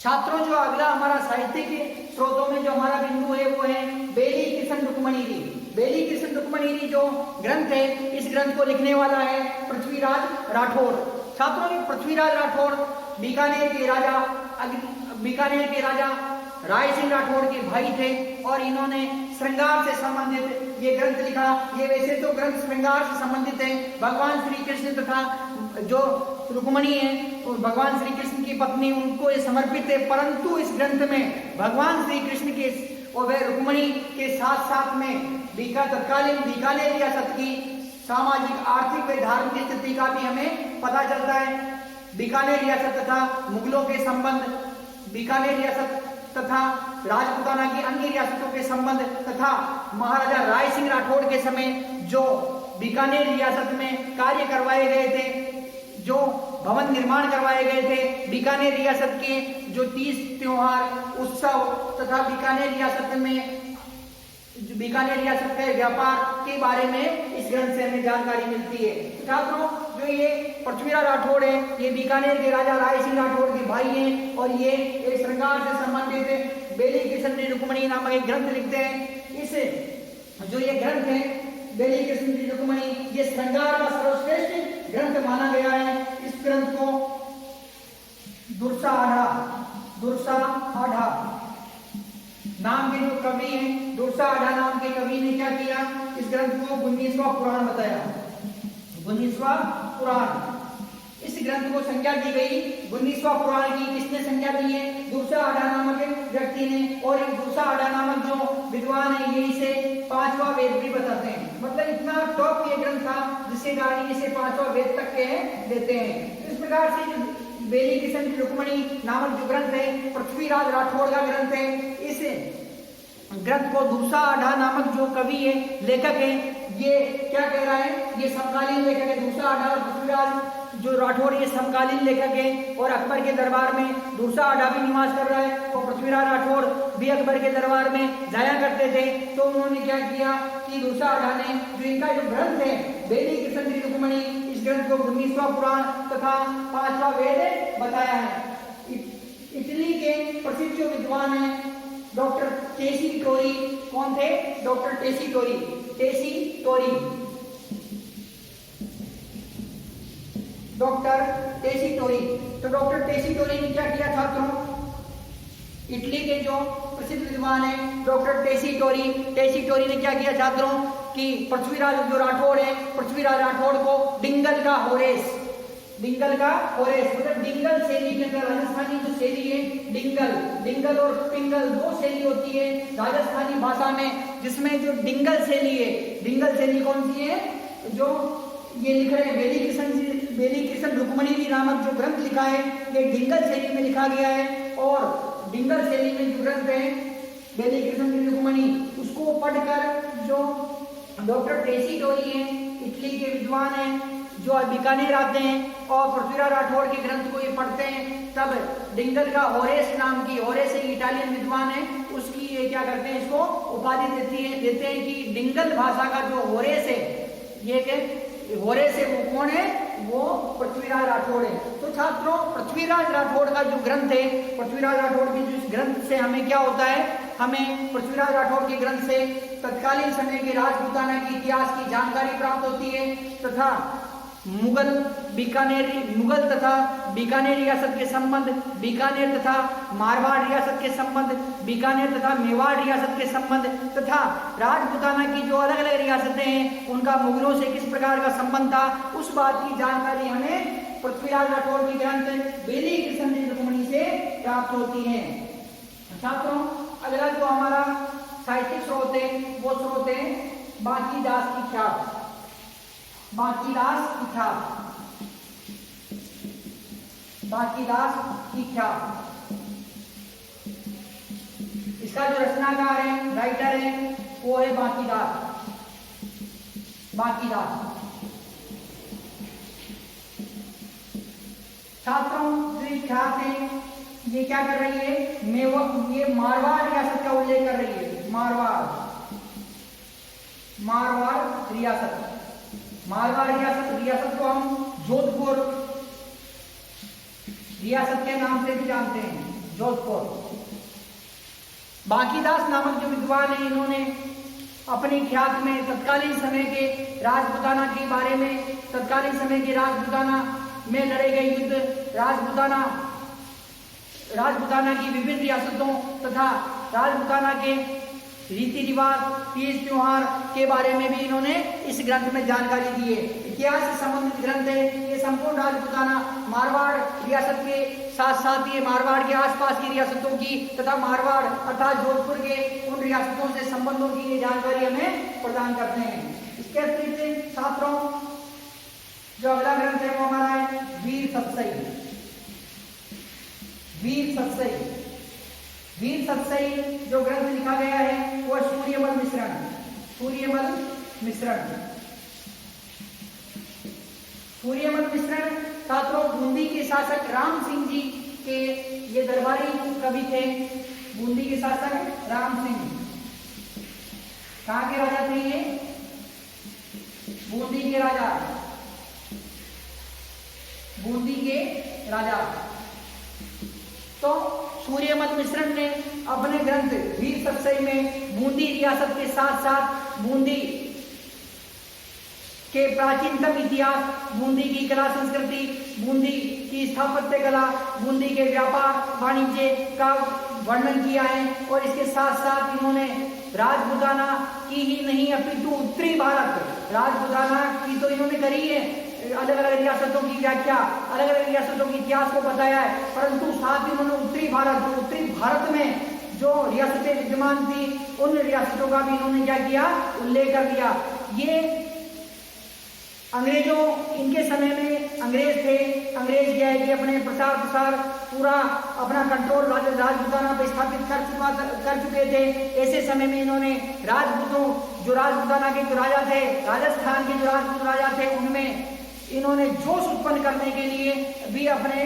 छात्रों, जो अगला हमारा साहित्य के स्रोतों में जो हमारा बिंदु है वो है बेली किशन रुक्मणीरी। बेली किशन रुक्मणीरी जो ग्रंथ है, इस ग्रंथ को लिखने वाला है पृथ्वीराज राठौड़। छात्रों, ये पृथ्वीराज राठौड़ बीकानेर के राजा राय सिंह राठौड़ के भाई थे और इन्होंने श्रृंगार से संबंधित ये ग्रंथ लिखा। ये वैसे तो ग्रंथ श्रृंगार से संबंधित है, भगवान श्री कृष्ण तथा जो रुक्मणी है भगवान श्री कृष्ण की पत्नी, उनको ये समर्पित है। परंतु इस ग्रंथ में भगवान श्री कृष्ण के और वह रुक्मणी के साथ साथ में तत्कालीन बीकानेर रियासत की सामाजिक, आर्थिक व धार्मिक स्थिति का भी हमें पता चलता है। बीकानेर रियासत तथा मुगलों के संबंध, बीकानेर रियासत तथा राजपूताना की अन्य रियासतों के संबंध तथा महाराजा राय सिंह राठौड़ के समय जो बीकानेर रियासत में कार्य करवाए गए थे, जो भवन निर्माण करवाए गए थे, बीकानेर रियासत के जो 30 त्योहार, उत्सव तथा बीकानेर रियासत के व्यापार के बारे में इस ग्रंथ से हमें जानकारी मिलती है। छात्रों, जो ये पृथ्वीराज राठौड़ है, ये बीकानेर के राजा राय सिंह राठौड़ के भाई हैं और ये एक श्रृंगार से संबंधित बेली किशन रुक्मणी नामक एक ग्रंथ लिखते हैं। इस जो ये ग्रंथ है बेली किशन रुक्मणी, ये श्रृंगार का सर्वश्रेष्ठ ग्रंथ माना गया है। इस ग्रंथ को दुर्सा आढ़ा नाम के जो कवि हैं, दुर्सा आढ़ा नाम के कवि ने क्या किया, इस ग्रंथ को 19वां पुराण बताया। 19वां पुराण, इस ग्रंथ को संज्ञा दी गई 19वां पुराण की। किसने संज्ञा दी है? दुर्सा आढ़ा नामक व्यक्ति ने। और एक दुर्सा आढ़ा नामक जो विद्वान है, ये इसे 5वां वेद भी बताते हैं। मतलब इतना टॉप ये ग्रंथ था जिसके कारण इसे 5वां वेद तक के देते हैं। इस प्रकार से बेली किशन रुक्मणी नामक जो ग्रंथ है, पृथ्वीराज राठौड़ का ग्रंथ है। इस ग्रंथ को दुर्सा आढ़ा नामक जो कवि है, लेखक है, ये क्या कह रहा है, ये समकालीन लेखक है। दुर्सा आढ़ा और पृथ्वीराज जो राठौड़ ये समकालीन लेखक है और अकबर के दरबार में दुर्सा आढ़ा भी निवास कर रहा है और पृथ्वीराज राठौड़ भी अकबर के दरबार में जाया करते थे। तो उन्होंने क्या किया कि दुर्सा आढ़ा ने जो इनका जो ग्रंथ है बेली किशन रुक्मणी, इस ग्रंथ को 19वां पुराण तथा 5वां वेद बताया है। इटली के प्रसिद्ध जो विद्वान है डॉक्टर टेसी टोरी, कौन थे? डॉक्टर टेसी टोरी। डॉक्टर टेसी टोरी। तो डॉक्टर टेसी टोरी ने क्या किया छात्रों? इटली के जो प्रसिद्ध विद्वान है डॉक्टर टेसी टोरी ने क्या किया छात्रों कि पृथ्वीराज जो राठौड़ है, पृथ्वीराज राठौड़ को डिंगल का होरेस मतलब डिंगल शैली के अंदर, राजस्थानी जो शैली है डिंगल और पिंगल दो शैली होती है राजस्थानी भाषा में, जिसमें जो डिंगल शैली कौन सी है? जो ये लिख रहे हैं बेली किशन रुक्मणी नामक जो ग्रंथ लिखा है, ये डिंगल शैली में लिखा गया है। और डिंगल शैली में जो ग्रंथ है बेली किशन रुक्मणी, उसको पढ़कर जो डॉक्टर टेसी टोरी है, इटली के विद्वान हैं, जो बीकानेर आते हैं और पृथ्वीराज राठौड़ के ग्रंथ को ये पढ़ते हैं, तब डिंगल का होरेस नाम की, होरेस एक इटालियन विद्वान है, उसकी ये क्या करते हैं, इसको उपाधि देते हैं कि डिंगल भाषा का जो होरेस है, ये के होरेस है वो कौन है? वो पृथ्वीराज राठौड़ है। तो छात्रों, पृथ्वीराज राठौड़ का जो ग्रंथ है, पृथ्वीराज राठौड़ के जो ग्रंथ से हमें क्या होता है, हमें पृथ्वीराज राठौड़ के ग्रंथ से तत्कालीन समय के राजपूताना के इतिहास की जानकारी प्राप्त होती है तथा मुगल तथा बीकानेर रियासत के संबंध, बीकानेर तथा मारवाड़ रियासत के संबंध, बीकानेर तथा मेवाड़ रियासत के संबंध तथा राजपूताना की जो अलग अलग रियासतें हैं उनका मुगलों से किस प्रकार का संबंध था, उस बात की जानकारी हमें पृथ्वीराज राठौड़ की ग्रंथ बेली किशन रुक्मणी से प्राप्त होती है। छात्रों, अगला जो हमारा साहित्यिक स्रोत है वो स्रोत है बांकीदास की छाप। इसका जो रचनाकार है, राइटर है, वो है बांकीदास। छात्रों, जो ख्यात है ये क्या कर रही है? ये मारवाड़ रियासत का उल्लेख कर रही है। मारवाड़ रियासत को हम जोधपुर रियासत के नाम से भी जानते हैं। जोधपुर। बांकीदास नामक जो विद्वान है, इन्होंने अपने ख्यात में तत्कालीन समय के राजपूताना के बारे में, तत्कालीन समय के राजपूताना में लड़े गए युद्ध, राजपूताना की विभिन्न रियासतों तथा राजपूताना के रीति रिवाज, तीज त्योहार के बारे में भी इन्होंने इस ग्रंथ में जानकारी दी है। इतिहास से संबंधित ग्रंथ है ये। संपूर्ण राजपूताना मारवाड़ रियासत के साथ साथ ये मारवाड़ के आसपास की रियासतों की तथा मारवाड़ अर्थात जोधपुर के उन रियासतों से संबंधों की ये जानकारी हमें प्रदान करते हैं। इसके अतिरिक्त छात्रों जो अगला ग्रंथ है वो हमारा है वीर सतसई। वीर सतसई जो ग्रंथ लिखा गया है वो सूर्यमल मिश्रण छात्रों बूंदी के शासक राम सिंह जी के ये दरबारी कवि थे। बूंदी के शासक राम सिंह कहाँ के राजा थे ये? बूंदी के राजा। तो सूर्यमल मिश्रण ने अपने ग्रंथ वीर सतसई में बूंदी रियासत के साथ साथ बूंदी के प्राचीनतम इतिहास, बूंदी की कला संस्कृति, बूंदी की स्थापत्य कला, बूंदी के व्यापार वाणिज्य का वर्णन किया है। और इसके साथ साथ इन्होंने राजपूताना की ही नहीं अपितु उत्तरी भारत, राजपूताना की तो इन्होंने करी है, अलग अलग रियासतों की व्याख्या, अलग अलग रियासतों के इतिहास को बताया है, परंतु साथ ही उन्होंने उत्तरी भारत में जो रियासतें विद्यमान थी उन रियासतों का भी इन्होंने क्या किया, उल्लेख कर दिया। ये अंग्रेजों, इनके समय में अंग्रेज थे, अंग्रेज क्या है कि अपने प्रसार पूरा अपना कंट्रोल राजपूताना पे स्थापित कर चुके थे। ऐसे समय में इन्होंने राजपूताना के जो राजा थे, राजस्थान के जो राजपूत राजा थे, उनमें इन्होंने जोश उत्पन्न करने के लिए भी अपने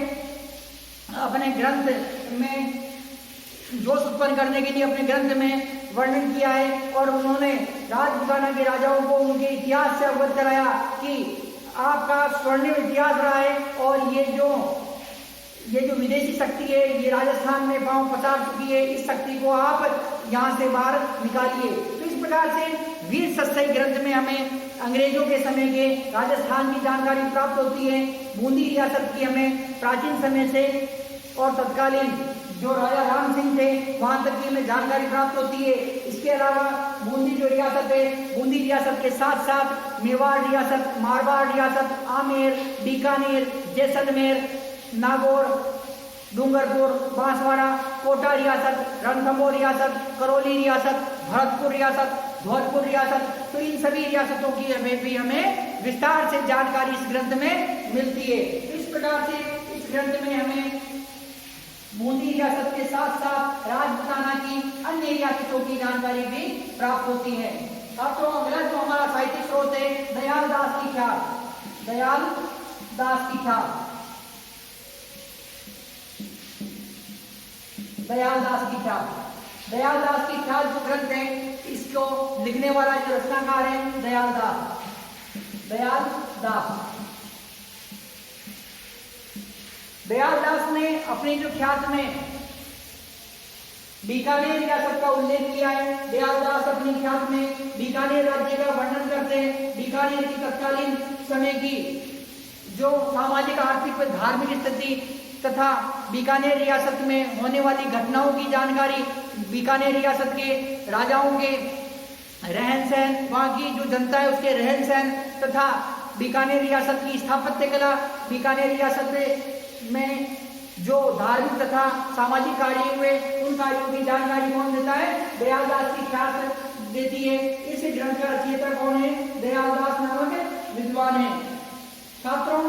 ग्रंथ में वर्णन किया है। और उन्होंने राजपूताना के राजाओं को उनके इतिहास से अवगत कराया कि आपका स्वर्णिम इतिहास रहा है और ये जो विदेशी शक्ति है ये राजस्थान में पांव पसार चुकी है, इस शक्ति को आप यहाँ से बाहर निकालिए। तो इस प्रकार से वीर सतसई ग्रंथ में हमें अंग्रेजों के समय के राजस्थान की जानकारी प्राप्त होती है, बूंदी रियासत की हमें प्राचीन समय से और तत्कालीन जो राजा राम सिंह थे वहां तक की हमें जानकारी प्राप्त होती है। इसके अलावा बूंदी जो रियासत है, बूंदी रियासत के साथ साथ मेवाड़ रियासत, मारवाड़ रियासत, आमेर, बीकानेर, जैसलमेर, नागौर, डूंगरपुर, बांसवाड़ा, कोटा रियासत, रणथंभौर रियासत, करौली रियासत, भरतपुर रियासत, धौलपुर रियासत, तो इन सभी रियासतों की हमें विस्तार से जानकारी इस ग्रंथ में मिलती है। इस प्रकार से इस ग्रंथ में हमें बूंदी रियासत के साथ साथ राजपूताना की अन्य रियासतों की जानकारी भी प्राप्त होती है। छात्रों अगला जो हमारा साहित्यिक स्रोत है दयाल दास की ख्याल। दयाल दास की ख्याल जो ग्रंथ है इसको लिखने वाला जो रचनाकार है दयाल दास ने अपने जो ख्यात में बीकानेर रियासत का उल्लेख किया है। दयाल दास अपने ख्यात में बीकानेर राज्य का वर्णन करते हैं। बीकानेर की तत्कालीन समय की जो सामाजिक, आर्थिक व धार्मिक स्थिति तथा बीकानेर रियासत में होने वाली घटनाओं की जानकारी, बीकानेर रियासत के राजाओं के रहन सहन, वहाँ की जो जनता है उसके रहन सहन तथा बीकानेर रियासत की स्थापत्य कला, बीकानेर रियासत में जो धार्मिक तथा सामाजिक कार्य हुए उन कार्यों की जानकारी कौन देता है? दयाल दास की ख्याल देती है। इस ग्रंथ का रचयिता कौन है? दयाल दास नामक विद्वान है। छात्रों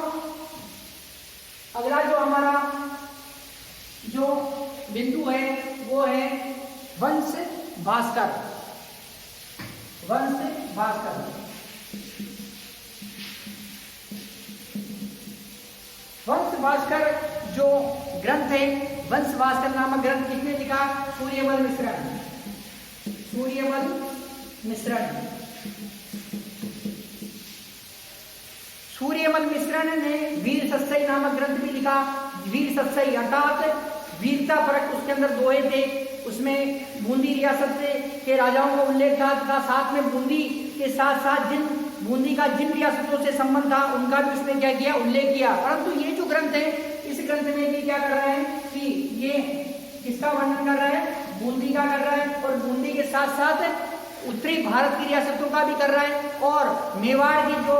अगला जो हमारा जो बिंदु है वो है वंश भास्कर। वंश भास्कर जो ग्रंथ है, वंश भास्कर नामक ग्रंथ किसने लिखा? सूर्यमल मिश्रण ने वीर सतसई नामक ग्रंथ भी लिखा। वीर सतसई अर्थात वीरता परक उसके अंदर दोहे थे, उसमें बूंदी रियासत के राजाओं का उल्लेख था तथा साथ में बूंदी के साथ साथ बूंदी का जिन रियासतों से संबंध था उनका भी उसने क्या किया, उल्लेख किया। परंतु ये जो ग्रंथ है, इस ग्रंथ में भी क्या कर रहा है कि ये किसका वर्णन कर रहा है, बूंदी का कर रहा है, और बूंदी के साथ साथ उत्तरी भारत की रियासतों का भी कर रहा है, और मेवाड़ की जो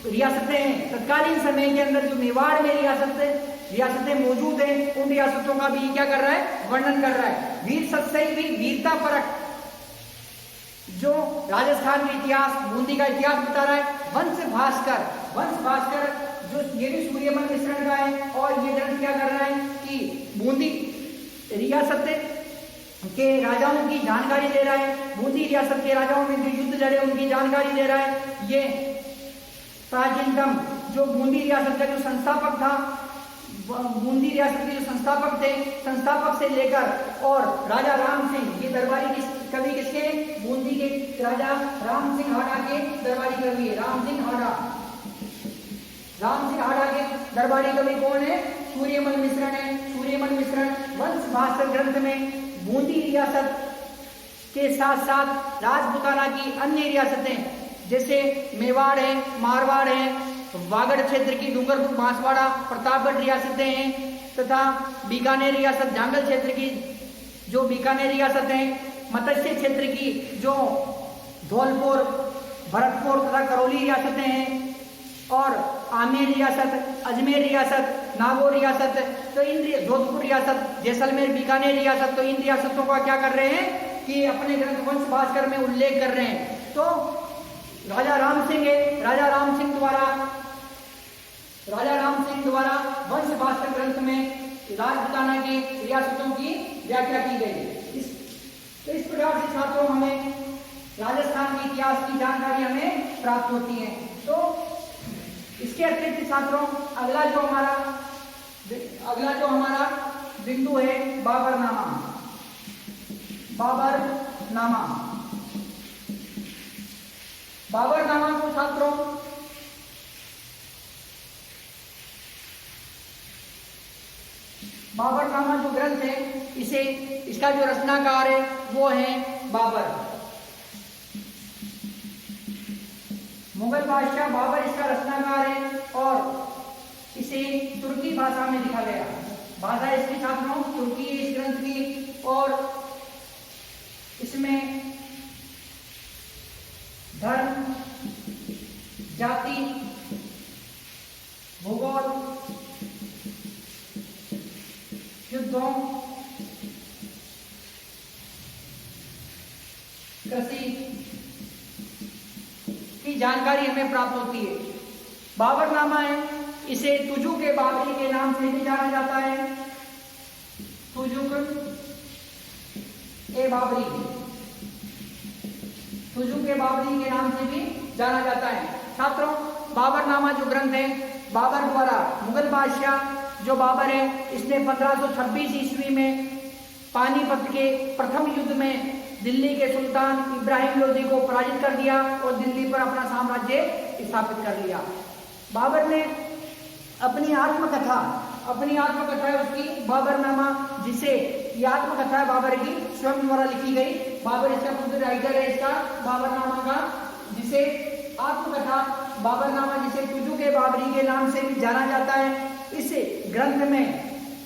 रियासतें हैं, तत्कालीन समय के अंदर जो मेवाड़ में रियासतें मौजूद हैं, उन रियासतों का भी क्या कर रहा है, वर्णन कर रहा है। वीर सत्सई भी वीरता परक जो राजस्थान का इतिहास, बूंदी का इतिहास बता रहा है। वंश भास्कर जो ये भी सूर्यमल मिश्रण का है, और ये ग्रंथ क्या कर रहा है कि बूंदी रियासत के राजाओं की जानकारी दे रहा है, बूंदी रियासत के राजाओं में जो युद्ध लड़े उनकी जानकारी दे रहा है। ये प्राचीनतम जो बूंदी रियासत का जो संस्थापक था, बूंदी रियासत के जो संस्थापक थे, संस्थापक से लेकर और राजा राम सिंह, ये दरबारी कवि किसके, बूंदी के राजा राम सिंह हाड़ा के दरबारी कवि है, राम सिंह हाड़ा के दरबारी कवि कौन है, सूर्यमल मिश्रण है। सूर्यमल मिश्रण वंश भास्कर ग्रंथ में बूंदी रियासत के साथ साथ राजपूताना की अन्य रियासतें जैसे मेवाड़ है, मारवाड़ है, वागड़ क्षेत्र की डूंगरपुर, बांसवाड़ा, प्रतापगढ़ रियासतें हैं, तथा बीकानेर रियासत, जांगल क्षेत्र की जो बीकानेर रियासत है, मत्स्य क्षेत्र की जो धौलपुर, भरतपुर तथा करौली रियासतें हैं, और आमेर रियासत, अजमेर रियासत, नागौर रियासत, तो इन जोधपुर रियासत, जैसलमेर, बीकानेर रियासत, तो इन रियासतों का क्या कर रहे हैं कि अपने ग्रंथ वंश भास्कर में उल्लेख कर रहे हैं। तो राजा राम सिंह है, राजा राम सिंह द्वारा वंश भास्कर ग्रंथ में राजपूताना की रियासतों की व्याख्या की गई। तो इस प्रकार से छात्रों हमें राजस्थान के इतिहास की जानकारी हमें प्राप्त होती है। तो इसके अतिरिक्त छात्रों अगला जो हमारा बिंदु है बाबरनामा। बाबरनामा को छात्रों बाबरनामा जो ग्रंथ है, इसका जो रचनाकार है वो है बाबर, मुगल बादशाह बाबर इसका रचनाकार है, और इसे तुर्की भाषा में लिखा गया। भाषा इसकी छात्रों तुर्की है इस ग्रंथ की, और इसमें धर्म, जाति, भूगोल, युद्धों, कृषि की जानकारी हमें प्राप्त होती है। बाबरनामा है, इसे तुजुक के बाबरी के नाम से भी जाना जाता है। तुजुक ए बाबरी के नाम से भी जाना जाता है। छात्रों बाबरनामा जो ग्रंथ है, बाबर द्वारा मुगल बादशाह जो बाबर है, इसने 1526 ईस्वी में पानीपत के प्रथम युद्ध में दिल्ली के सुल्तान इब्राहिम लोदी को पराजित कर दिया और दिल्ली पर अपना साम्राज्य स्थापित कर लिया। बाबर ने अपनी आत्मकथा है उसकी बाबरनामा, जिसे ये आत्मकथा है बाबर की स्वयं द्वारा लिखी गई। बाबर इसका खुद राइटर है इसका बाबरनामा का, जिसे आत्मकथा बाबरनामा, जिसे तुजुक ए बाबरी के नाम से भी जाना जाता है। इस ग्रंथ में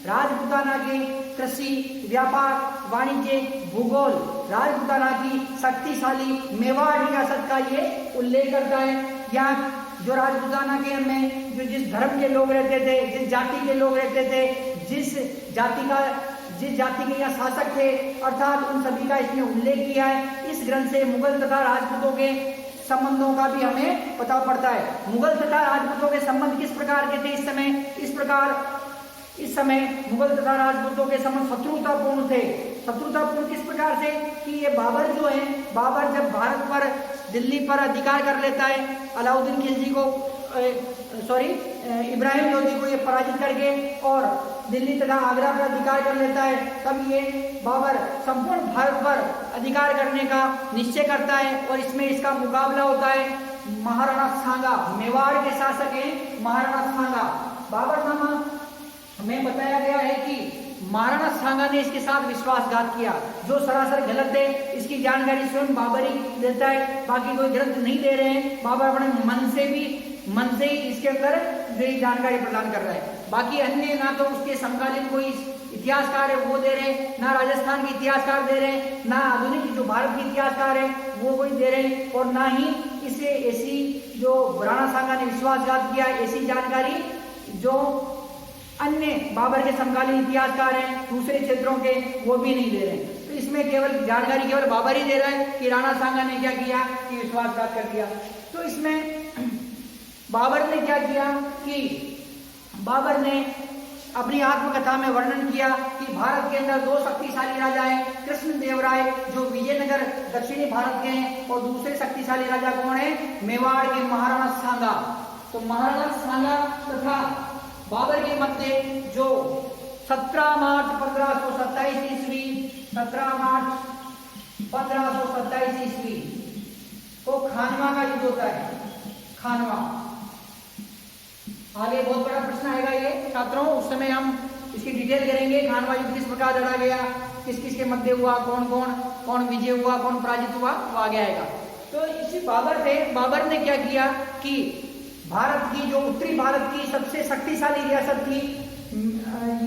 राजपूताना के कृषि, व्यापार, वाणिज्य, भूगोल, राजपूताना की शक्तिशाली मेवाड़ रियासत का ये उल्लेख करता है। यहाँ जो राजपूताना के में जो जिस धर्म के लोग रहते थे, जिस जाति के लोग रहते थे, जिस जाति के यहाँ शासक थे, अर्थात उन सभी का इसमें उल्लेख किया है। इस ग्रंथ से मुगल तथा राजपूतों के संबंधों का भी हमें पता पड़ता है। मुगल तथा राजपूतों के संबंध किस प्रकार के थे इस समय मुगल तथा राजपूतों के संबंध शत्रुतापूर्ण थे। शत्रुतापूर्ण किस प्रकार से कि ये बाबर जो है, बाबर जब भारत पर, दिल्ली पर अधिकार कर लेता है, अलाउद्दीन खिलजी को इब्राहिम लोदी को ये पराजित करके और दिल्ली तथा आगरा पर अधिकार कर लेता है, तब ये बाबर संपूर्ण भारत पर अधिकार करने का निश्चय करता है और इसमें इसका मुकाबला होता है महाराणा सांगा, मेवाड़ के शासक हैं महाराणा सांगा। बाबरनामा में बताया गया है कि महाराणा सांगा ने इसके साथ विश्वासघात किया, जो सरासर गलत है। इसकी जानकारी स्वयं बाबर ही देता है, बाकी कोई ग्रंथ नहीं दे रहे हैं। बाबर अपने मन से ही इसके अंदर जो जानकारी प्रदान कर रहा है। बाकी अन्य ना तो उसके समकालीन कोई इतिहासकार है वो दे रहे हैं, ना राजस्थान के इतिहासकार दे रहे हैं, ना आधुनिक जो भारत के इतिहासकार है वो कोई दे रहे हैं, और ना ही इसे ऐसी जो राणा सांगा ने विश्वासघात किया ऐसी जानकारी जो अन्य बाबर के समकालीन इतिहासकार हैं दूसरे क्षेत्रों के वो भी नहीं दे रहे हैं। तो इसमें केवल जानकारी केवल बाबर ही दे रहा है कि राणा सांगा ने क्या किया कि विश्वासघात कर दिया। तो इसमें बाबर ने क्या किया कि बाबर ने अपनी आत्मकथा में वर्णन किया कि भारत के अंदर दो शक्तिशाली राजा हैं, कृष्णदेवराय जो विजयनगर दक्षिणी भारत के हैं, और दूसरे शक्तिशाली राजा कौन है, मेवाड़ के महाराणा सांगा। तो महाराणा सांगा तथा बाबर के मध्य जो 17 मार्च 1527 ईस्वी 17 मार्च 1527 ईस्वी को खानवा का युद्ध होता है। खानवा आगे बहुत बड़ा प्रश्न आएगा ये छात्रों, उस समय हम इसकी डिटेल करेंगे। खानवा युद्ध किस प्रकार लड़ा गया, किस किस के मध्य हुआ, कौन विजय हुआ, कौन पराजित हुआ, वो आगे आएगा। तो इसी बाबर ने क्या किया कि भारत की जो उत्तरी भारत की सबसे शक्तिशाली रियासत थी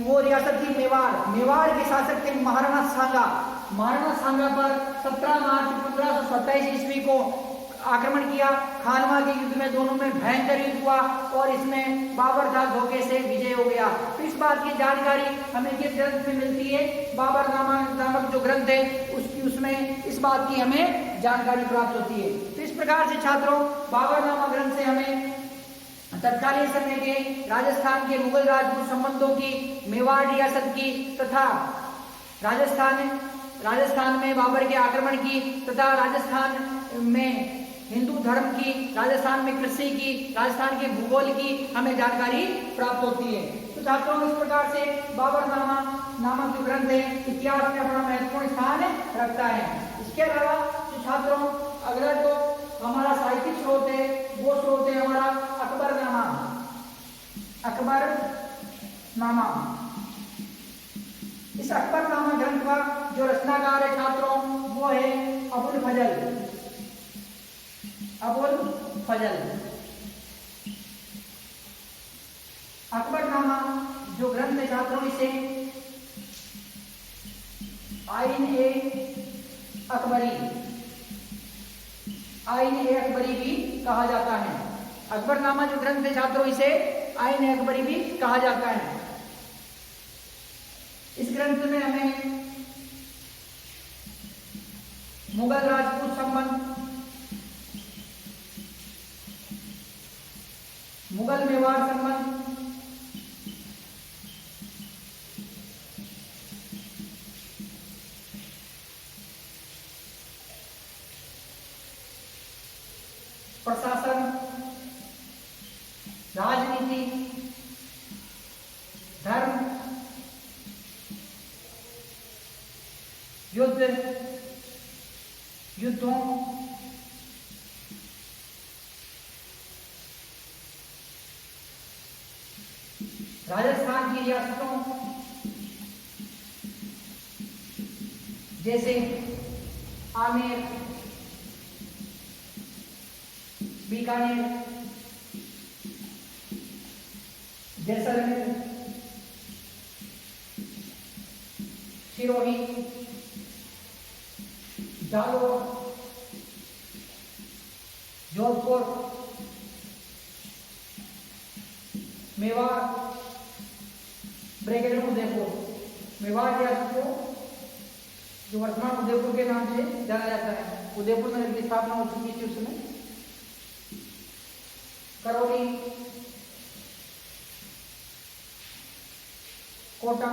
वो रियासत थी मेवाड़ के शासक थे महाराणा सांगा पर 17 मार्च 1527 ईस्वी को आक्रमण किया। खानवा के युद्ध में दोनों में भयंकर युद्ध हुआ और इसमें बाबर का धोखे से विजय हो गया। तो इस बात की जानकारी हमें किस ग्रंथ से मिलती है, बाबर नामक जो ग्रंथ है उसमें इस बात की हमें जानकारी प्राप्त होती है। तो इस प्रकार से छात्रों बाबर नामक ग्रंथ से हमें तत्कालीन समय के राजस्थान के मुगल राजपूत संबंधों की, मेवाड़ रियासत की तथा राजस्थान में बाबर के आक्रमण की तथा राजस्थान में हिंदू धर्म की, राजस्थान में कृषि की, राजस्थान के भूगोल की हमें जानकारी प्राप्त होती है। तो छात्रों इस प्रकार से बाबर नामक जो ग्रंथ है इतिहास में अपना महत्वपूर्ण स्थान रखता है। इसके अलावा जो छात्रों अगला जो हमारा साहित्यिक स्रोत है वो स्रोत है हमारा अकबरनामा। इस अकबरनामा ग्रंथ का जो रचनाकार है छात्रों वो है अबुल फजल। अकबरनामा जो ग्रंथ है छात्रों इसे आईन-ए-अकबरी भी कहा जाता है। अकबरनामा जो ग्रंथ है छात्रों इसे आईन-ए-अकबरी भी कहा जाता है। इस ग्रंथ में हमें मुगल राजपूत संबंध, मुगल मेवाड़ संबंध, प्रशासन, राजनीति, धर्म, युद्धों, राजस्थान की रियासतों जैसे आमेर, बीकानेर, जैसलमेर, सिरोही, जालौर, जोधपुर, मेवाड़, ब्रैकेट में उदयपुर। मेवाड़ रियासत को जो वर्तमान उदयपुर के नाम से जाना जाता है, उदयपुर नगर की स्थापना हो चुकी थी उसमें। करौली, कोटा,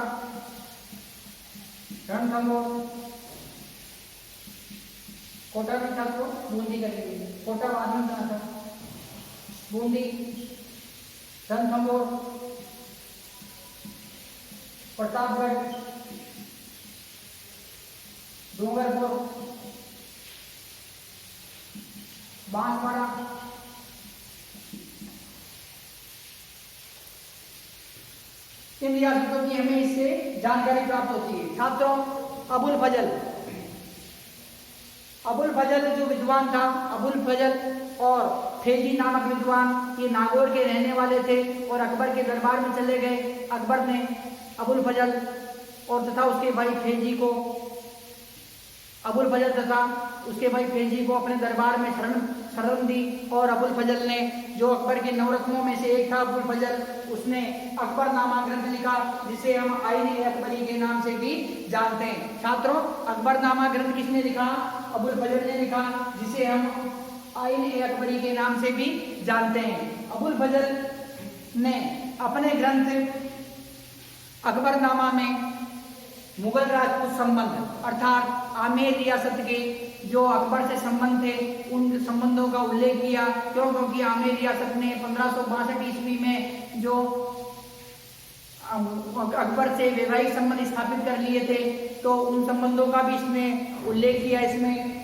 रणथंभौर, कोटा में छात्रों बूंदी करेंगे, कोटा बाद में कहा था, बूंदी, रणथंभौर, प्रतापगढ़, डूंगरपुर, बांसवाड़ा, किन रियासतों की हमें इससे जानकारी प्राप्त होती है। छात्रों, अबुल फजल जो विद्वान था, अबुल फजल और फेजी नामक विद्वान, ये नागौर के रहने वाले थे और अकबर के दरबार में चले गए। अकबर ने अबुल फजल और तथा उसके भाई फेजी को, अबुल फजल तथा उसके भाई फेजी को अपने दरबार में शरण दी। और अबुल फजल ने, जो अकबर के नवरत्नों में से एक था अबुल फजल, उसने अकबरनामा ग्रंथ लिखा, जिसे हम आईन अकबरी के नाम से भी जानते हैं। छात्रों, अकबरनामा ग्रंथ किसने लिखा? अबुल फजल ने लिखा, जिसे हम आईन अकबरी के नाम से भी जानते हैं। अबुल फजल ने अपने ग्रंथ अकबरनामा में मुगल राजपूत संबंध अर्थात आमेर रियासत के जो अकबर से संबंध थे, उन संबंधों का उल्लेख किया। क्योंकि आमेर रियासत ने 1562 ईस्वी में जो अकबर से वैवाहिक संबंध स्थापित कर लिए थे, तो उन संबंधों का भी इसने उल्लेख किया।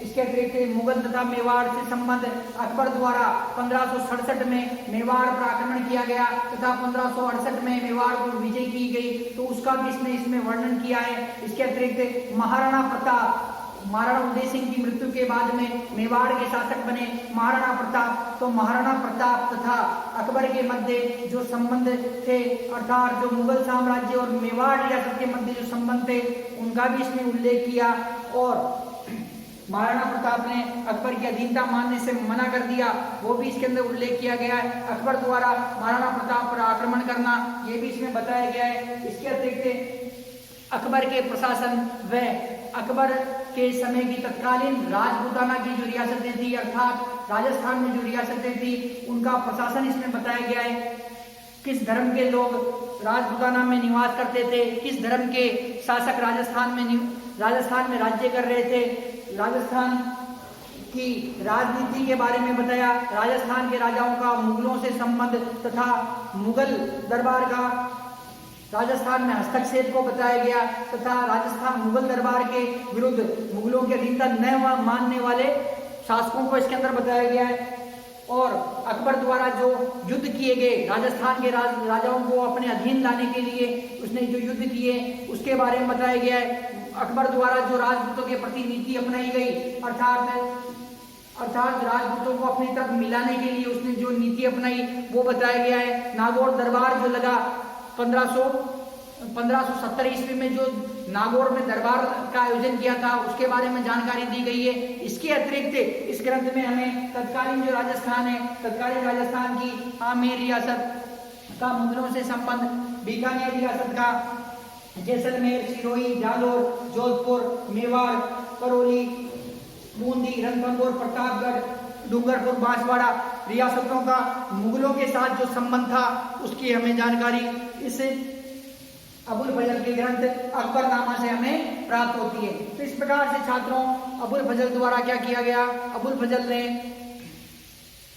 इसके अतिरिक्त मुगल तथा मेवाड़ से संबंध, अकबर द्वारा 1567 में मेवाड़ पर आक्रमण किया गया तथा 1568 में मेवाड़ को विजय की गई, तो उसका भी इसने इसमें वर्णन किया है। इसके अतिरिक्त महाराणा प्रताप, महाराणा उदय सिंह की मृत्यु के बाद में मेवाड़ के शासक बने महाराणा प्रताप, तो महाराणा प्रताप तथा अकबर के मध्य जो संबंध थे, अर्थात जो मुगल साम्राज्य और मेवाड़ रियासत के मध्य जो संबंध थे, उनका भी इसने उल्लेख किया। और महाराणा प्रताप ने अकबर की अधीनता मानने से मना कर दिया, वो भी इसके अंदर उल्लेख किया गया है। अकबर द्वारा महाराणा प्रताप पर आक्रमण करना, ये भी इसमें बताया गया है। इसके अतिरिक्त अकबर के प्रशासन व अकबर के समय की तत्कालीन राजपूताना की जो रियासतें थी, अर्थात राजस्थान में जो रियासतें थी, उनका प्रशासन इसमें बताया गया है। किस धर्म के लोग राजपूताना में निवास करते थे, किस धर्म के शासक राजस्थान में राज्य कर रहे थे, राजस्थान की राजनीति के बारे में बताया, राजस्थान के राजाओं का मुगलों से संबंध तथा मुगल दरबार का राजस्थान में हस्तक्षेप को बताया गया तथा राजस्थान मुगल दरबार के विरुद्ध मुगलों की अधीनता न मानने वाले शासकों को इसके अंदर बताया गया है। और अकबर द्वारा जो युद्ध किए गए, राजस्थान के राजाओं को अपने अधीन लाने के लिए उसने जो युद्ध किए, उसके बारे में बताया गया है। अकबर द्वारा जो राजपूतों के प्रति नीति अपनाई गई, अर्थात राजपूतों को अपनी तरफ मिलाने के लिए उसने जो नीति अपनाई, वो बताया गया है। नागौर दरबार जो लगा 1570 ईस्वी में, जो नागौर में दरबार का आयोजन किया था, उसके बारे में जानकारी दी गई है। इसके अतिरिक्त इस ग्रंथ में हमें तत्कालीन जो राजस्थान है, तत्कालीन राजस्थान की आमेर रियासत का मुगलों से संबंध, बीकानेर रियासत का जैसलमेर, सिरोही, जालोर, जोधपुर, मेवाड़, करौली, बूंदी, रणथंभौर, प्रतापगढ़, डूंगरपुर, बांसवाड़ा रियासतों का मुगलों के साथ जो संबंध था, उसकी हमें जानकारी इस अबुल फजल के ग्रंथ अकबरनामा से हमें प्राप्त होती है। तो इस प्रकार से छात्रों, अबुल फजल द्वारा क्या किया गया, अबुल फजल ने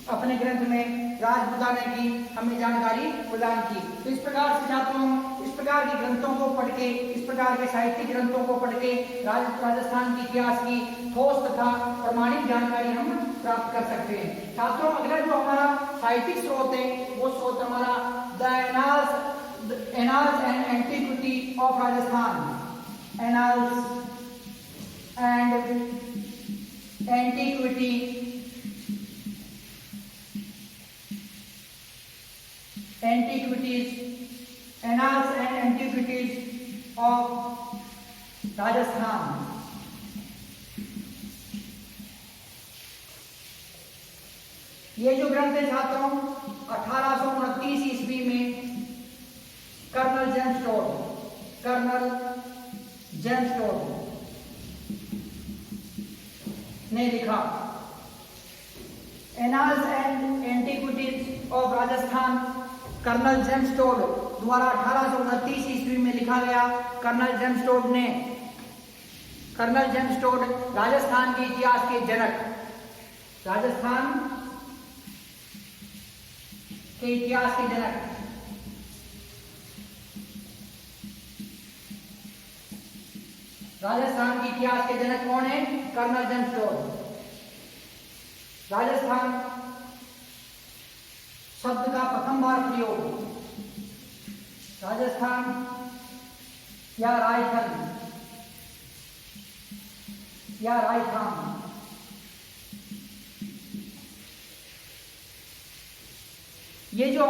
अपने ग्रंथ में राजपूताना की हमें जानकारी प्रदान की। तो इस प्रकार से छात्रों, इस प्रकार के ग्रंथों को पढ़ के, इस प्रकार के साहित्यिक ग्रंथों को पढ़ के राजस्थान के इतिहास की ठोस तथा प्रमाणिक जानकारी हम प्राप्त कर सकते हैं। छात्रों, अगला जो हमारा साहित्यिक स्रोत है, वो स्रोत हमारा the annals and antiquity of Rajasthan, annals and antiquity annals and antiquities of Rajasthan. ये जो ग्रंथ है छात्रों, 1829 ईस्वी में कर्नल जेम्स टोड ने लिखा। Annals and antiquities of Rajasthan colonel James Tod द्वारा 1829 ईस्वी में लिखा गया। कर्नल जेम्स टोड राजस्थान के इतिहास के जनक, राजस्थान के इतिहास के जनक, राजस्थान के इतिहास के जनक कौन है? Colonel James toad. राजस्थान शब्द का प्रथम बार प्रयोग राजस्थान या रायथन या रायथान। ये जो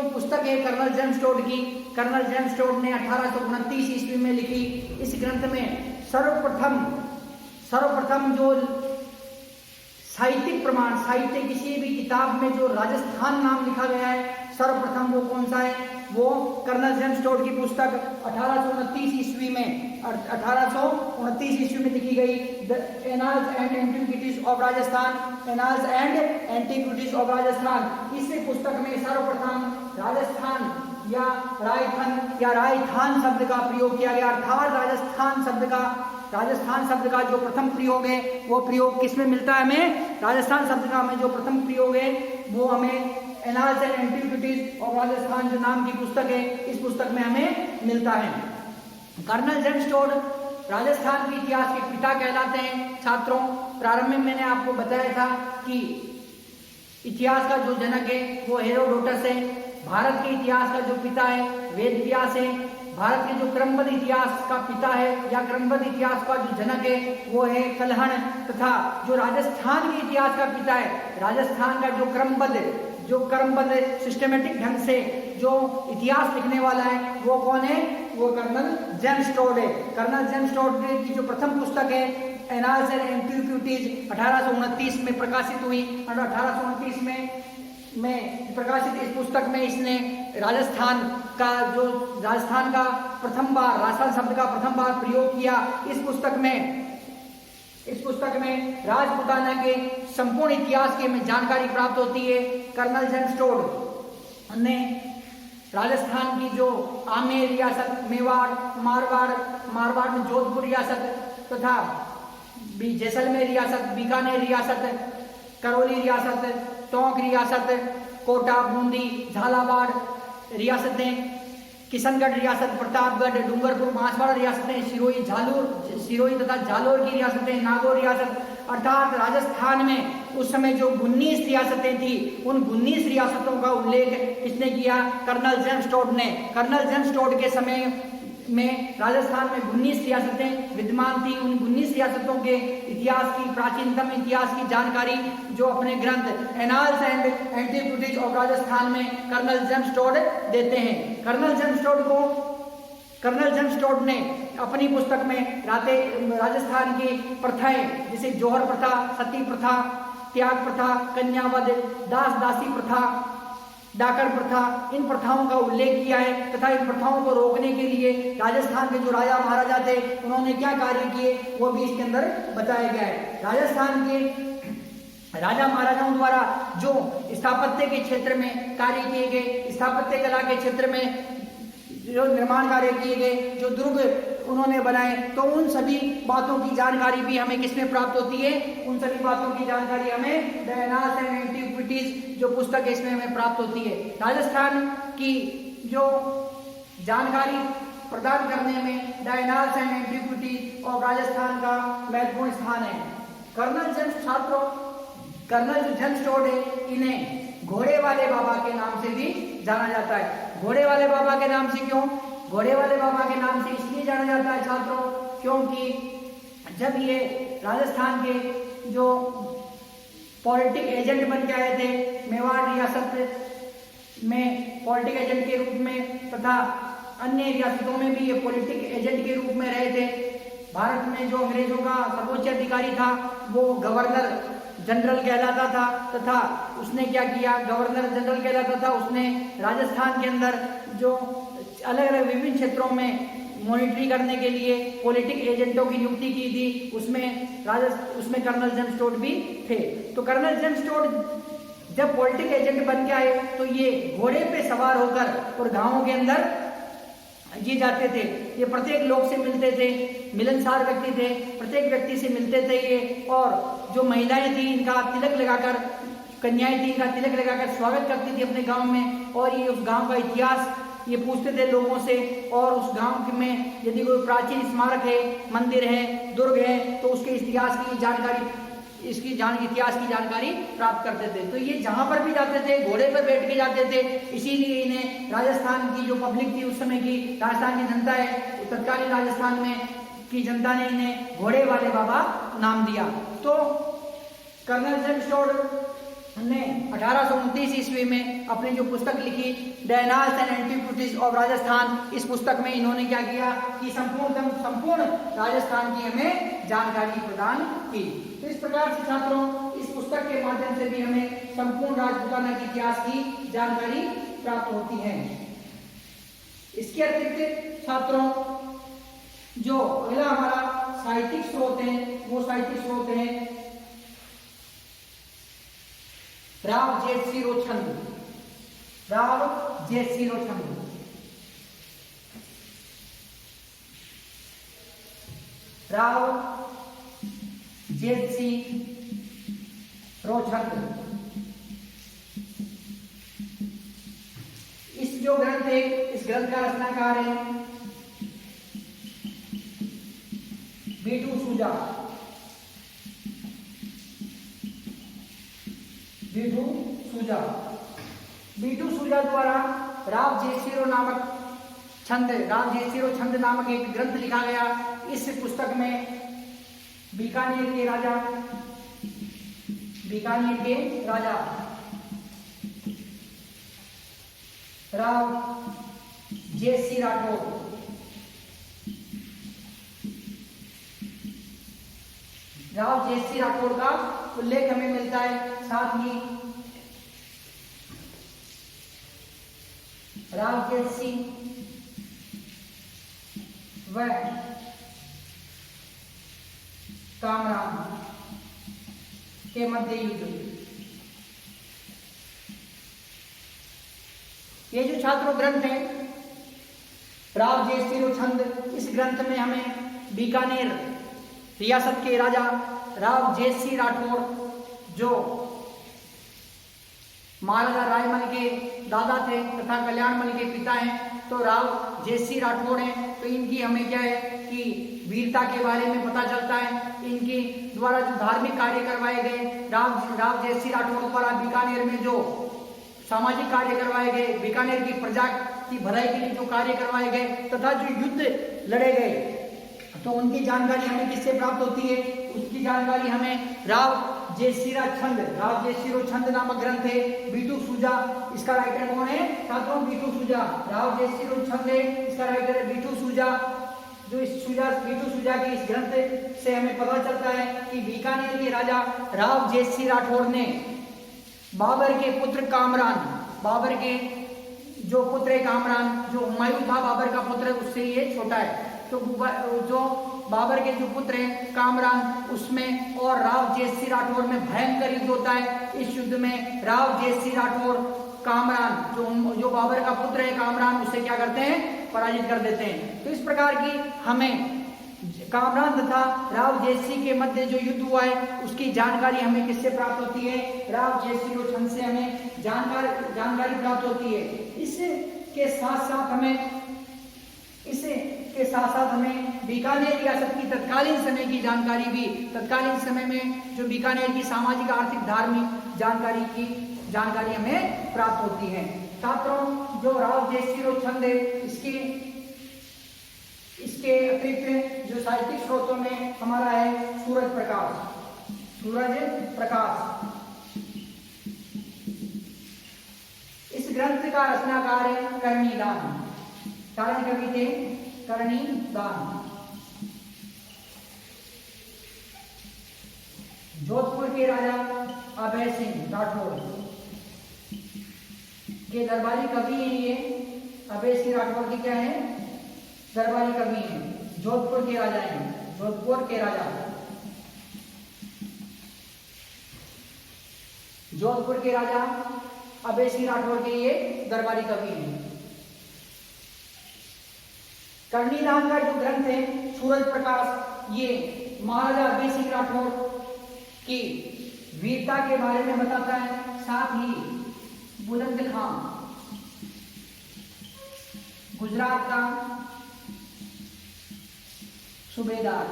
पुस्तक है कर्नल जेम्स टोड की, कर्नल जेम्स टोड ने 1829 ईस्वी में लिखी। इस ग्रंथ में सर्वप्रथम जो साहित्यिक प्रमाण, साहित्य किसी भी किताब में जो राजस्थान नाम लिखा गया है, सर्वप्रथम वो कौन सा है? वो कर्नल जेम्स टोड की पुस्तक 1829 ईस्वी में लिखी गई, the annals and antiquities of Rajasthan, annals and antiquities of Rajasthan. इस पुस्तक में सर्वप्रथम राजस्थान या रायथान शब्द का प्रयोग किया गया, अर्थात राजस्थान शब्द का जो प्रथम प्रयोग है वो प्रयोग किसमें मिलता है हमें? राजस्थान शब्द का हमें जो प्रथम प्रयोग है वो हमें annals and antiquities of Rajasthan जो नाम की पुस्तक है, इस पुस्तक में हमें मिलता है। कर्नल जेम्स टोड राजस्थान के इतिहास के पिता कहलाते हैं। छात्रों, प्रारंभ में मैंने आपको बताया था कि इतिहास का जो जनक है वो हेरोडोटस है। भारत के इतिहास का जो पिता है वेद व्यास है। भारत के जो क्रमबद्ध इतिहास का पिता है या क्रमबद्ध इतिहास का जो जनक है वो है कल्हण। तथा जो राजस्थान के इतिहास का पिता है, राजस्थान का जो क्रमबद्ध सिस्टमेटिक ढंग से जो इतिहास लिखने वाला है वो कौन है? वो कर्नल जेम्स टोड है। कर्नल जेम्स टोड की जो प्रथम पुस्तक है एनाल्स एंड एंटिक्विटीज 1829 में प्रकाशित हुई। 1829 में प्रकाशित इस पुस्तक में इसने राजस्थान का प्रथम बार, राजस्थान शब्द का प्रथम बार प्रयोग किया। इस पुस्तक में राजपूताना के संपूर्ण इतिहास की हमें जानकारी प्राप्त होती है। कर्नल जेम्स टोड ने राजस्थान की जो आमेर रियासत, मेवाड़, मारवाड़ में जोधपुर रियासत तथा जैसलमेर रियासत, बीकानेर रियासत, करौली रियासत, टोंक रियासत, कोटा, बूंदी, झालावाड़ रियासतें, किशनगढ़ रियासत, प्रतापगढ़, डूंगरपुर, बांसवाड़ा रियासतें, सिरोही तथा जालोर की रियासतें, नागौर रियासत, अर्थात राजस्थान में उस समय जो 19 रियासतें थी, उन 19 रियासतों का उल्लेख किसने किया? कर्नल जेम्स टोड ने। कर्नल जेम्स टोड के समय में राजस्थान में 19 रियासतें विद्यमान थी। उन 19 रियासतों के इतिहास की, प्राचीनतम इतिहास की जानकारी जो अपने ग्रंथ annals and antiquities of Rajasthan में कर्नल जेम्स टोड देते हैं। कर्नल जेम्स टोड ने अपनी पुस्तक में राजस्थान की प्रथाएं, जैसे जौहर प्रथा, सती प्रथा, त्याग प्रथा, कन्यावध, दास दासी प्रथा, डाकर प्रथा, इन प्रथाओं का उल्लेख किया है तथा इन प्रथाओं को रोकने के लिए राजस्थान के जो राजा महाराजा थे उन्होंने क्या कार्य किए वो भी इसके अंदर बताया गया है। राजस्थान के राजा महाराजाओं द्वारा जो स्थापत्य के क्षेत्र में कार्य किए गए, स्थापत्य कला के क्षेत्र में जो निर्माण कार्य किए गए, जो दुर्ग उन्होंने बनाए, तो उन सभी बातों की जानकारी भी हमें किसमें प्राप्त होती है? उन सभी बातों की जानकारी हमें द एनाल्स एंड एंटिक्विटीज जो पुस्तक है इसमें हमें प्राप्त होती है। राजस्थान की जो जानकारी प्रदान करने में द एनाल्स एंड एंटिक्विटीज और राजस्थान का महत्वपूर्ण स्थान है। कर्नल जेम्स टोड है, इन्हें घोड़े वाले बाबा के नाम से भी जाना जाता है। घोड़े वाले बाबा के नाम से क्यों? घोड़े वाले बाबा के नाम से इसलिए जाना जाता है छात्रों, क्योंकि जब ये राजस्थान के जो पॉलिटिक एजेंट बन के आए थे, मेवाड़ रियासत में पॉलिटिक एजेंट के रूप में तथा अन्य रियासतों में भी ये पॉलिटिक एजेंट के रूप में रहे थे। भारत में जो अंग्रेजों का सर्वोच्च अधिकारी था वो गवर्नर जनरल कहलाता था तथा उसने क्या किया? गवर्नर जनरल कहलाता था। उसने राजस्थान के अंदर जो अलग अलग विभिन्न क्षेत्रों में मॉनिटरी करने के लिए पॉलिटिक एजेंटों की नियुक्ति की थी। उसमें कर्नल जेम्स टोड भी थे। तो कर्नल जेम्स टोड जब पॉलिटिक एजेंट बन के आए तो ये घोड़े पे सवार होकर और गांवों के अंदर ये जाते थे। ये प्रत्येक लोग से मिलते थे, मिलनसार व्यक्ति थे, प्रत्येक व्यक्ति से मिलते थे ये। और जो महिलाएं थी इनका तिलक लगाकर, कन्याएं थी इनका तिलक लगाकर स्वागत करती थी अपने गांव में। और ये उस गांव का इतिहास ये पूछते थे लोगों से, और उस गांव में यदि कोई प्राचीन स्मारक है, मंदिर है, दुर्ग है, तो उसके इतिहास की जानकारी इसकी इतिहास की जानकारी प्राप्त करते थे। तो ये जहां पर भी जाते थे घोड़े पर बैठ के जाते थे, इसीलिए इन्हें राजस्थान की जो पब्लिक थी उस समय की, राजस्थान की जनता है, तत्कालीन राजस्थान में की जनता ने इन्हें घोड़े वाले बाबा नाम दिया। तो कर्नल जेम्स टोड ने 1829 ईस्वी में अपनी जो पुस्तक लिखी the annals and antiquities of Rajasthan, इस पुस्तक में इन्होंने क्या किया कि संपूर्ण राजस्थान की हमें जानकारी प्रदान की। तो इस प्रकार से छात्रों इस पुस्तक के माध्यम से भी हमें संपूर्ण राजपूताना के इतिहास की जानकारी प्राप्त होती है। इसके अतिरिक्त छात्रों जो अगला हमारा साहित्यिक स्रोत है वो साहित्यिक स्रोत है राव जेठसीरो छंद। राव जेठसीरो छंद, राव जेठसीरो छंद। इस जो ग्रंथ है, इस ग्रंथ का रचनाकार है बीटू सूजा। बीटू सूजा द्वारा राव जेठसीरो छंद नामक एक ग्रंथ लिखा गया। इस पुस्तक में बीकानेर के राजा राव जेसी राठौर का उल्लेख हमें मिलता है। साथ ही राव जेसी व कामरान के मध्य युद्ध। ये जो छात्रों ग्रंथ है राव जेठसीरो छंद, इस ग्रंथ में हमें बीकानेर रियासत के राजा राव जेसी राठौर जो महाराजा रायमल के दादा थे तथा कल्याणमल के पिता हैं, तो राव जेसी राठौर हैं। तो इनकी हमें क्या है कि वीरता के बारे में पता चलता है। इनके द्वारा जो धार्मिक कार्य करवाए गए, राव जेसी राठौर द्वारा बीकानेर में जो सामाजिक कार्य करवाए गए, बीकानेर की प्रजा की भलाई के लिए जो कार्य करवाए गए तथा जो युद्ध लड़े गए, तो उनकी जानकारी हमें किससे प्राप्त होती है? उसकी जानकारी हमें राव जेठसीरो छंद नामक ग्रंथ है बीटू सूजा। इसका राइटर कौन है छात्रों? बीटू सूजा। राव जेठसीरो छंद है, इसका राइटर है बीटू सूजा। जो इस बीटू सूजा के इस ग्रंथ से हमें पता चलता है कि बीकानेर के राजा राव जेसी राठौर ने बाबर के पुत्र कामरान, बाबर के जो पुत्र है कामरान, जो हुमायूं था बाबर का पुत्र, उससे ये छोटा है, तो जो बाबर के जो पुत्र हैं कामरान, उसमें और राव जेसी राठौर में भयंकर युद्ध होता है। इस युद्ध में राव जेसी राठौर कामरान जो बाबर का पुत्र है कामरान, उसे क्या करते हैं? पराजित कर देते हैं। तो इस प्रकार की हमें कामरान तथा राव जेसी के मध्य जो युद्ध हुआ है उसकी जानकारी हमें किससे प्राप्त होती है? राव जेठसीरो छंद से हमें जानकारी प्राप्त होती है। इसके साथ साथ हमें बीकानेर रियासत की तत्कालीन समय की जानकारी भी, तत्कालीन समय में जो बीकानेर की सामाजिक आर्थिक धार्मिक जानकारी हमें प्राप्त होती है। छात्रों जो राव जेठसीरो छंद है, इसके अतिरिक्त जो साहित्यिक स्रोतों में हमारा है सूरज प्रकाश। इस ग्रंथ का रचनाकार है कर्णीदान। चारण कवि थे कर्णीदान। जोधपुर के राजा अभय सिंह राठौर के दरबारी कवि हैं। ये अभय सिंह राठौर के क्या है? दरबारी कवि हैं। जोधपुर के राजा हैं, जोधपुर के राजा अभय सिंह राठौर के ये दरबारी कवि हैं। कर्णीदान का जो ग्रंथ है सूरज प्रकाश, ये महाराजा अभय सिंह राठौर की वीरता के बारे में बताता है। साथ ही बुलंद खां गुजरात का सूबेदार,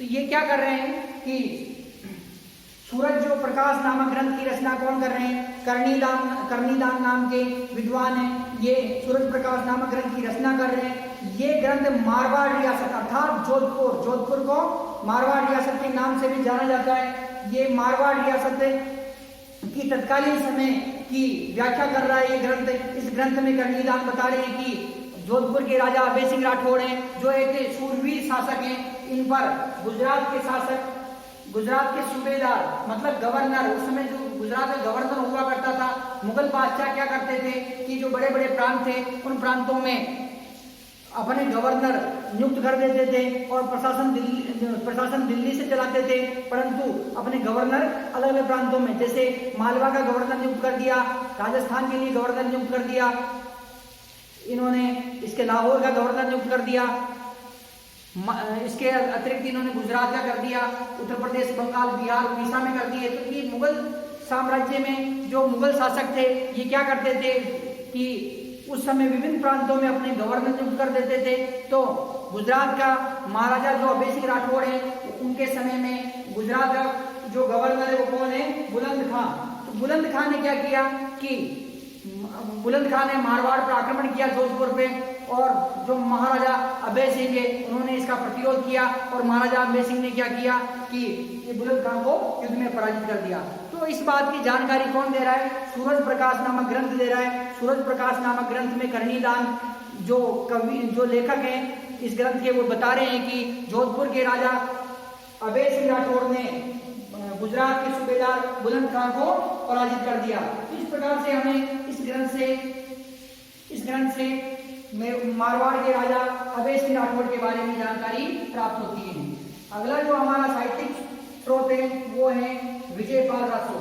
तो ये क्या कर रहे हैं कि सूरज जो प्रकाश नामक ग्रंथ की रचना कौन कर रहे हैं? कर्णीदान नाम के विद्वान हैं, ये सूरज प्रकाश नामक ग्रंथ की रचना कर रहे हैं। ये ग्रंथ मारवाड़ रियासत अर्थात जोधपुर को मारवाड़ रियासत के नाम से भी जाना जाता है। ये मारवाड़ रियासत की तत्कालीन समय की व्याख्या कर रहा है ये ग्रंथ। इस ग्रंथ में कर्णीदान बता रहे हैं कि जोधपुर के राजा अभय सिंह राठौड़ हैं, जो एक शूरवीर शासक हैं। इन पर गुजरात के सूबेदार मतलब गवर्नर, उस समय जो गुजरात में गवर्नर हुआ करता था, मुगल बादशाह क्या करते थे कि जो बड़े बड़े प्रांत थे उन प्रांतों में अपने गवर्नर नियुक्त कर देते थे और प्रशासन दिल्ली से चलाते थे, परंतु अपने गवर्नर अलग अलग प्रांतों में, जैसे मालवा का गवर्नर नियुक्त कर दिया, राजस्थान के लिए गवर्नर नियुक्त कर दिया इन्होंने, इसके लाहौर का गवर्नर नियुक्त कर दिया, इसके अतिरिक्त इन्होंने गुजरात का कर दिया, उत्तर प्रदेश, बंगाल, बिहार, उड़ीसा में कर दिए। तो ये मुगल साम्राज्य में जो मुगल शासक थे ये क्या करते थे कि उस समय विभिन्न प्रांतों में अपने गवर्नर नियुक्त कर देते थे। तो गुजरात का महाराजा जो अभय सिंह राठौड़ है, उनके समय में गुजरात का जो गवर्नर है वो कौन है? बुलंद खां। तो बुलंद खां ने क्या किया कि बुलंद खां ने मारवाड़ पर आक्रमण किया, जोधपुर पे, और जो महाराजा अभय सिंह है उन्होंने इसका प्रतिरोध किया और महाराजा अभय सिंह ने क्या किया कि ये बुलंद खां को युद्ध में पराजित कर दिया। तो इस बात की जानकारी कौन दे रहा है? सूरज प्रकाश नामक ग्रंथ दे रहा है। सूरज प्रकाश नामक ग्रंथ में कर्णीदान जो लेखक हैं इस ग्रंथ के, वो बता रहे हैं कि जोधपुर के राजा अभय सिंह राठौड़ ने गुजरात के सूबेदार बुलंद खां को पराजित कर दिया। इस प्रकार से हमें इस ग्रंथ से मारवाड़ के राजा अभय सिंह राठौड़ के बारे में जानकारी प्राप्त होती है। अगला जो हमारा साहित्यिक स्रोत है वो है विजयपाल रासो।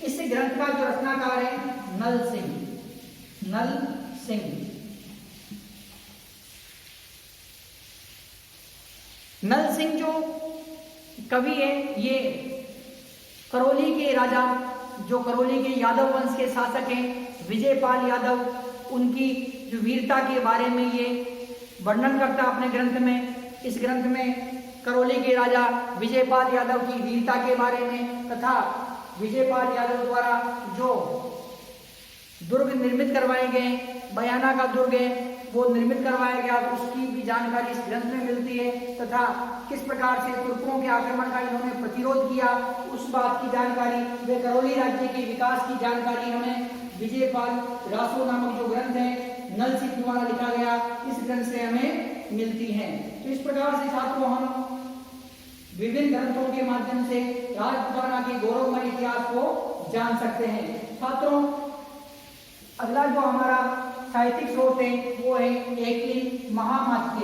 इस ग्रंथ का जो रचनाकार है नल सिंह। नल सिंह जो कवि है, ये करौली के राजा, जो करौली के यादव वंश के शासक हैं विजयपाल यादव, उनकी जो वीरता के बारे में ये वर्णन करता है अपने ग्रंथ में। इस ग्रंथ में करौली के राजा विजयपाल यादव की वीरता के बारे में तथा विजयपाल यादव द्वारा जो दुर्ग निर्मित करवाए गए, बयाना का दुर्ग है वो निर्मित करवाया गया, उसकी भी जानकारी इस ग्रंथ में मिलती है तथा किस प्रकार से तुर्कों के आक्रमण का इन्होंने प्रतिरोध किया उस बात की जानकारी, वे करौली राज्य के विकास की जानकारी हमें विजयपाल रासो नामक जो ग्रंथ है नल सिंह द्वारा लिखा गया इस ग्रंथ से हमें मिलती है। तो इस प्रकार से छात्रों हम विभिन्न ग्रंथों के माध्यम से राजपुताना के गौरवमय इतिहास को जान सकते हैं। छात्रों अगला जो हमारा साहित्यिक स्रोत है वो है एकलिंग महामात्य।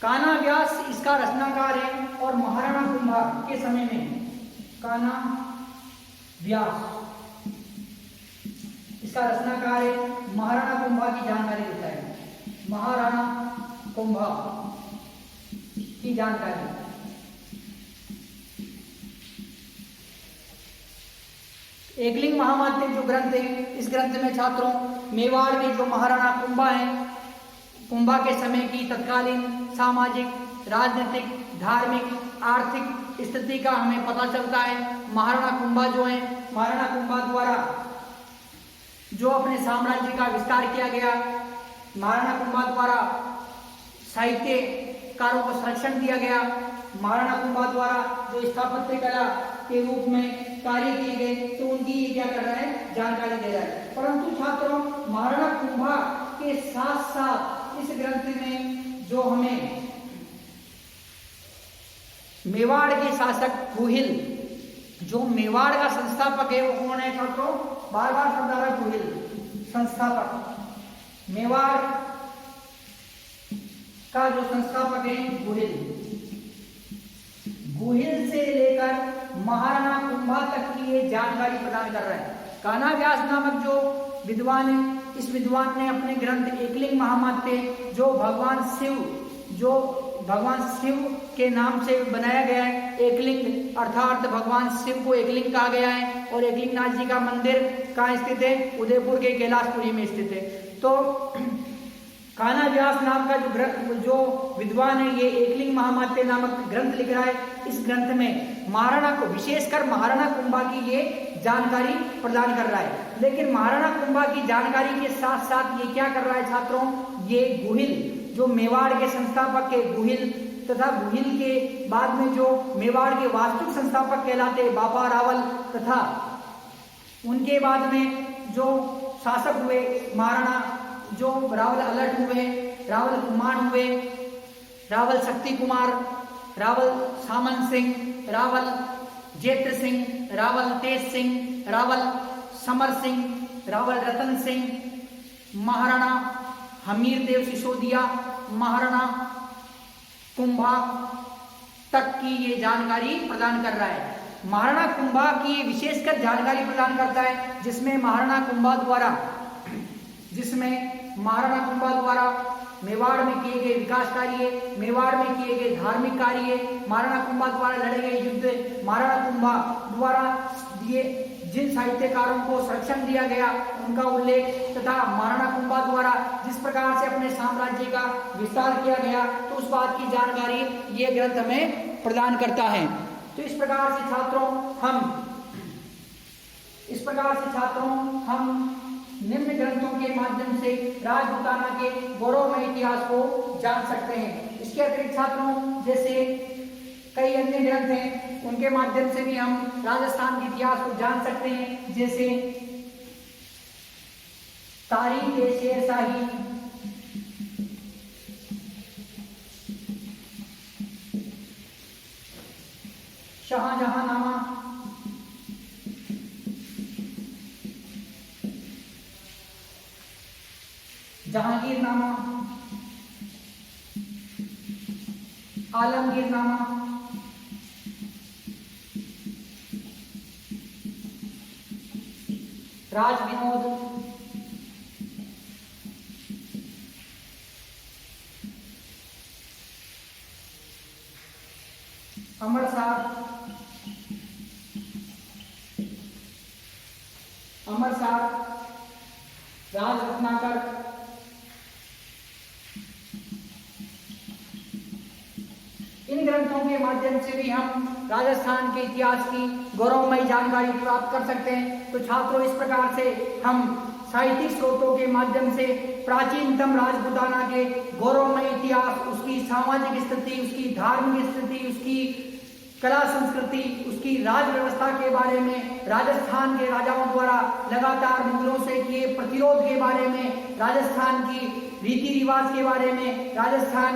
कान्हा व्यास इसका रचनाकार है और महाराणा कुंभा के समय में कान्हा व्यास इसका रचनाकार है, महाराणा कुंभा की जानकारी देता है। महाराणा कुंभा की जानकारी एकलिंग महामात्य जो ग्रंथ है, इस ग्रंथ में छात्रों मेवाड़ के जो महाराणा कुंभा हैं, कुंभा के समय की तत्कालीन सामाजिक, राजनीतिक, धार्मिक, आर्थिक स्थिति का हमें पता चलता है। महाराणा कुंभा जो है, महाराणा कुंभा द्वारा जो अपने साम्राज्य का विस्तार किया गया, महाराणा कुंभा द्वारा साहित्यकारों को संरक्षण दिया गया, महाराणा कुंभा द्वारा जो स्थापत्य कला के रूप में कार्य किए गए, तो उनकी ये क्या कर रहा है, जानकारी दे रहा है। परंतु छात्रों महाराणा कुंभा के साथ साथ इस ग्रंथ में जो हमें मेवाड़ के शासक गुहिल, जो मेवाड़ का संस्थापक है वो कौन है छात्रों, बार बार शब्द आ रहा है गुहिल, संस्थापक, मेवाड़ का जो संस्थापक है गुहिल, गुहिल से लेकर महाराणा कुंभा तक की ये जानकारी प्रदान कर रहा है। कान्हा व्यास नामक जो विद्वान है, इस विद्वान ने अपने ग्रंथ एकलिंग महामात्य जो भगवान शिव जो भगवान शिव के नाम से बनाया गया है। एकलिंग अर्थात भगवान शिव को एकलिंग कहा गया है। और एकलिंगनाथ जी का मंदिर कहाँ स्थित है? उदयपुर के कैलाशपुरी में स्थित है। तो कान्हा व्यास नाम का जो विद्वान है, ये एकलिंग महामात्य नामक ग्रंथ लिख रहा है। इस ग्रंथ में महाराणा को, विशेषकर महाराणा कुंभा की ये जानकारी प्रदान कर रहा है। लेकिन महाराणा कुंभा की जानकारी के साथ साथ ये क्या कर रहा है छात्रों? ये गुहिल, जो मेवाड़ के संस्थापक के गुहिल तथा गुहिल के बाद में जो मेवाड़ के वास्तविक संस्थापक कहलाते बापा रावल, तथा उनके बाद में जो शासक हुए महाराणा, जो रावल अलट हुए, रावल कुमार हुए, रावल शक्ति कुमार, रावल सामन सिंह, रावल जेत्र सिंह, रावल तेज सिंह, रावल समर सिंह, रावल रतन सिंह, महाराणा हमीर देव सिसोदिया, महाराणा कुंभा तक की ये जानकारी प्रदान कर रहा है। महाराणा कुंभा की विशेषकर जानकारी प्रदान करता है, जिसमें महाराणा कुंभा द्वारा मेवाड़ में किए गए विकास कार्य, मेवाड़ में किए गए धार्मिक कार्य, महाराणा कुंभा द्वारा लड़े गए युद्ध, महाराणा कुंभा द्वारा दिए जिन साहित्यकारों को संरक्षण दिया गया उनका उल्लेख, तथा महाराणा कुंभा द्वारा जिस प्रकार से अपने साम्राज्य का विस्तार किया गया, तो उस बात की जानकारी ये ग्रंथ हमें प्रदान करता है। तो इस प्रकार से छात्रों हम निम्न ग्रंथों के माध्यम से राजपूताना के गौरवमय इतिहास को जान सकते हैं। इसके अतिरिक्त छात्रों जैसे कई अन्य ग्रंथ हैं, उनके माध्यम से भी हम राजस्थान के इतिहास को जान सकते हैं, जैसे तारीख-ए-शेरशाही, शाहजहांनामा, जहांगीरनामा, आलमगीरनामा, राजविनोद, अमरसार, राजरत्नाकर, इन ग्रंथों के माध्यम से भी हम राजस्थान के इतिहास की गौरवमयी जानकारी प्राप्त कर सकते हैं। तो छात्रों इस प्रकार से हम साहित्यिक स्रोतों के माध्यम से प्राचीनतम राजपूताना के गौरवमय इतिहास, उसकी सामाजिक स्थिति, उसकी धार्मिक स्थिति, उसकी कला संस्कृति, उसकी राज व्यवस्था के बारे में, राजस्थान के राजाओं द्वारा लगातार मुगलों से किए प्रतिरोध के बारे में, राजस्थान की रीति रिवाज के बारे में, राजस्थान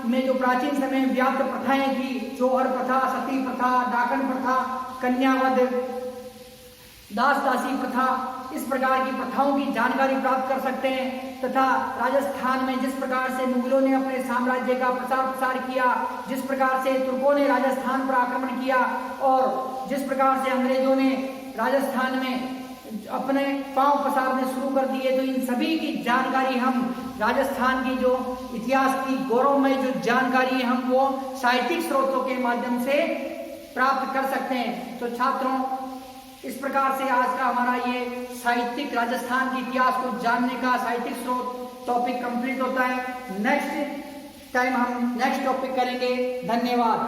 में जो प्राचीन समय में व्याप्त प्रथाएं थी, चौहर प्रथा, सती प्रथा, डाकन प्रथा, कन्यावध, दास दासी प्रथा, इस प्रकार की प्रथाओं की जानकारी प्राप्त कर सकते हैं। तथा राजस्थान में जिस प्रकार से मुगलों ने अपने साम्राज्य का प्रचार प्रसार किया, जिस प्रकार से तुर्कों ने राजस्थान पर आक्रमण किया और जिस प्रकार से अंग्रेजों ने राजस्थान में अपने पांव पसारने शुरू कर दिए, तो इन सभी की जानकारी हम राजस्थान की जो इतिहास की गौरवमय जो जानकारी है हम वो साहित्यिक स्रोतों के माध्यम से प्राप्त कर सकते हैं। तो छात्रों इस प्रकार से आज का हमारा ये साहित्यिक राजस्थान के इतिहास को जानने का साहित्यिक स्रोत टॉपिक कंप्लीट होता है। नेक्स्ट टाइम हम नेक्स्ट टॉपिक करेंगे। धन्यवाद।